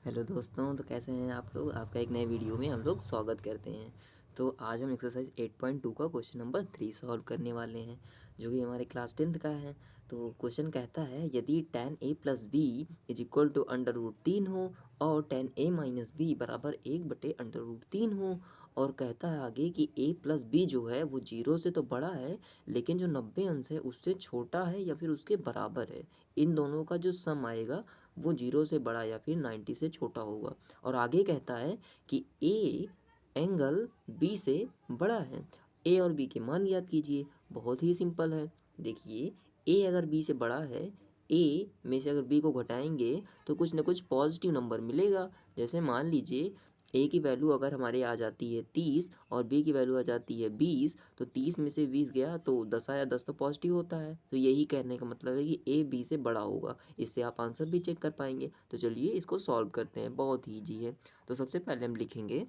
Hello दोस्तों, तो कैसे हैं आप लोग। आपका एक नए वीडियो में हम लोग स्वागत करते हैं। तो आज हम एक्सरसाइज 8.2 का क्वेश्चन नंबर 3 सॉल्व करने वाले हैं, जो कि हमारे क्लास 10th का है। तो क्वेश्चन कहता है, यदि tan a plus B is equal to √3 हो और tan a माइनस बी बराबर 1/√3 हो, और कहता है आगे कि a प्लस बी जो है वो 0 से तो बड़ा है, लेकिन जो 90 अंश है उससे छोटा है या फिर उसके बराबर है। इन दोनों का जो सम आएगा वो 0 से बड़ा या फिर 90 से छोटा होगा। और आगे कहता है कि ए एंगल बी से बड़ा है। ए और बी के मान याद कीजिए, बहुत ही सिंपल है। देखिए, ए अगर बी से बड़ा है, ए में से अगर बी को घटाएंगे तो कुछ ना कुछ पॉजिटिव नंबर मिलेगा। जैसे मान लीजिए ए की वैल्यू अगर हमारे आ जाती है 30 और बी की वैल्यू आ जाती है 20, तो 30 में से 20 गया तो 10 आया, 10 तो पॉजिटिव होता है। तो यही कहने का मतलब है कि ए बी से बड़ा होगा। इससे आप आंसर भी चेक कर पाएंगे। तो चलिए इसको सॉल्व करते हैं, बहुत ही ईजी है। तो सबसे पहले हम लिखेंगे,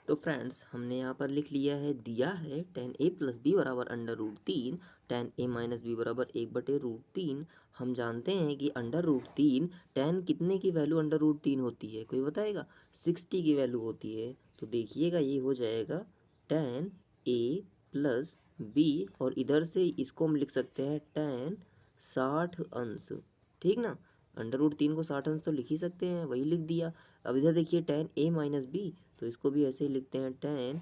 तो फ्रेंड्स हमने यहाँ पर लिख लिया है, दिया है tan a प्लस बी बराबर √3, tan a माइनस बी बराबर 1/√3। हम जानते हैं कि √3 tan कितने की वैल्यू √3 होती है, कोई बताएगा? 60 की वैल्यू होती है। तो देखिएगा ये हो जाएगा tan a प्लस बी, और इधर से इसको हम लिख सकते हैं tan 60 अंश। ठीक ना, √3 को 60 अंश तो लिख ही सकते हैं, वही लिख दिया। अब इधर देखिए tan a माइनस बी, तो इसको भी ऐसे ही लिखते हैं tan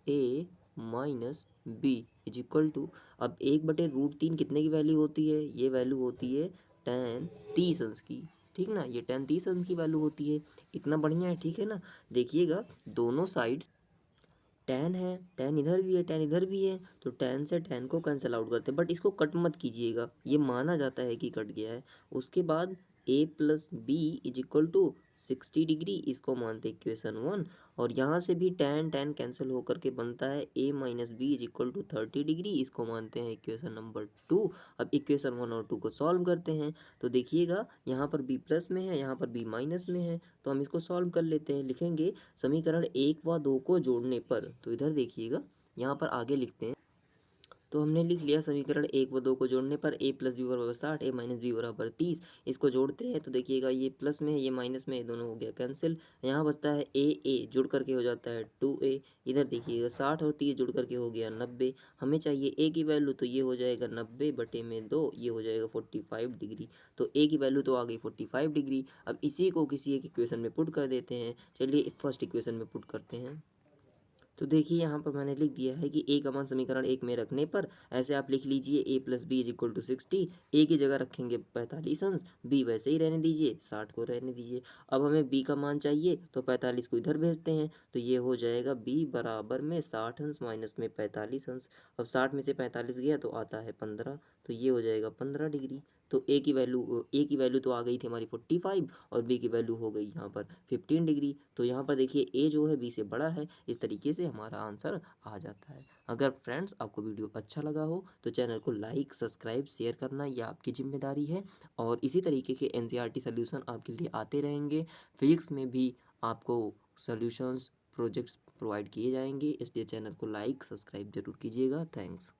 a minus B is equal to, अब 1/√3 कितने की वैल्यू होती है? ये वैल्यू होती है tan 30 अंश की। ठीक ना, ये tan 30 अंश की वैल्यू होती है। इतना बढ़िया है, ठीक है ना। देखिएगा दोनों साइड्स tan है, tan इधर भी है, tan इधर भी है, तो tan से tan को कैंसिल आउट करते हैं, बट इसको कट मत कीजिएगा, ये माना जाता है कि कट गया है। उसके बाद a plus B is equal to 60 degree, इसको मानते हैं इक्वेशन 1। और यहाँ से भी tan tan कैंसिल होकर के बनता है a minus B is equal to 30 degree, इसको मानते हैं इक्वेशन नंबर 2। अब इक्वेशन 1 और 2 को सॉल्व करते हैं। तो देखिएगा यहाँ पर b प्लस में है, यहाँ पर b माइनस में है, तो हम इसको सॉल्व कर लेते हैं। लिखेंगे समीकरण 1 व 2 को जोड़ने पर, तो इधर देखिएगा यहाँ पर आगे लिखते हैं। तो हमने लिख लिया समीकरण 1 व 2 को जोड़ने पर a प्लस बी बराबर 60, a माइनस बी बराबर 30। इसको जोड़ते हैं तो देखिएगा ये प्लस में है, ये माइनस में है, दोनों हो गया कैंसिल। यहाँ बचता है a जुड़ करके हो जाता है 2a। इधर देखिएगा 60 और 30 जुड़ करके हो गया 90। हमें चाहिए a की वैल्यू, तो ये हो जाएगा 90/2, ये हो जाएगा 45 डिग्री। तो a की वैल्यू तो आ गई 45 डिग्री। अब इसी को किसी एक इक्वेशन में पुट कर देते हैं। चलिए फर्स्ट इक्वेशन में पुट करते हैं। तो देखिए यहाँ पर मैंने लिख दिया है कि a का मान समीकरण 1 में रखने पर ऐसे आप लिख लीजिए, a plus B is equal to 60। a की जगह रखेंगे 45 अंश, b वैसे ही रहने दीजिए, 60 को रहने दीजिए। अब हमें b का मान चाहिए, तो 45 को इधर भेजते हैं, तो ये हो जाएगा b बराबर में 60 अंश माइनस में 45 अंश। अब 60 में से 45 गया तो आता है 15, तो ये हो जाएगा 15 डिग्री। तो a की वैल्यू तो आ गई थी हमारी 45, और b की वैल्यू हो गई यहाँ पर 15 डिग्री। तो यहाँ पर देखिए a जो है b से बड़ा है, इस तरीके से हमारा आंसर आ जाता है। अगर फ्रेंड्स आपको वीडियो अच्छा लगा हो तो चैनल को लाइक, सब्सक्राइब, शेयर करना ये आपकी जिम्मेदारी है। और इसी तरीके के एनसीईआरटी सॉल्यूशन आपके लिए आते रहेंगे। फिजिक्स में भी आपको सॉल्यूशंस प्रोजेक्ट्स प्रोवाइड किए जाएंगे, इसलिए चैनल को लाइक, सब्सक्राइब जरूर कीजिएगा। थैंक्स।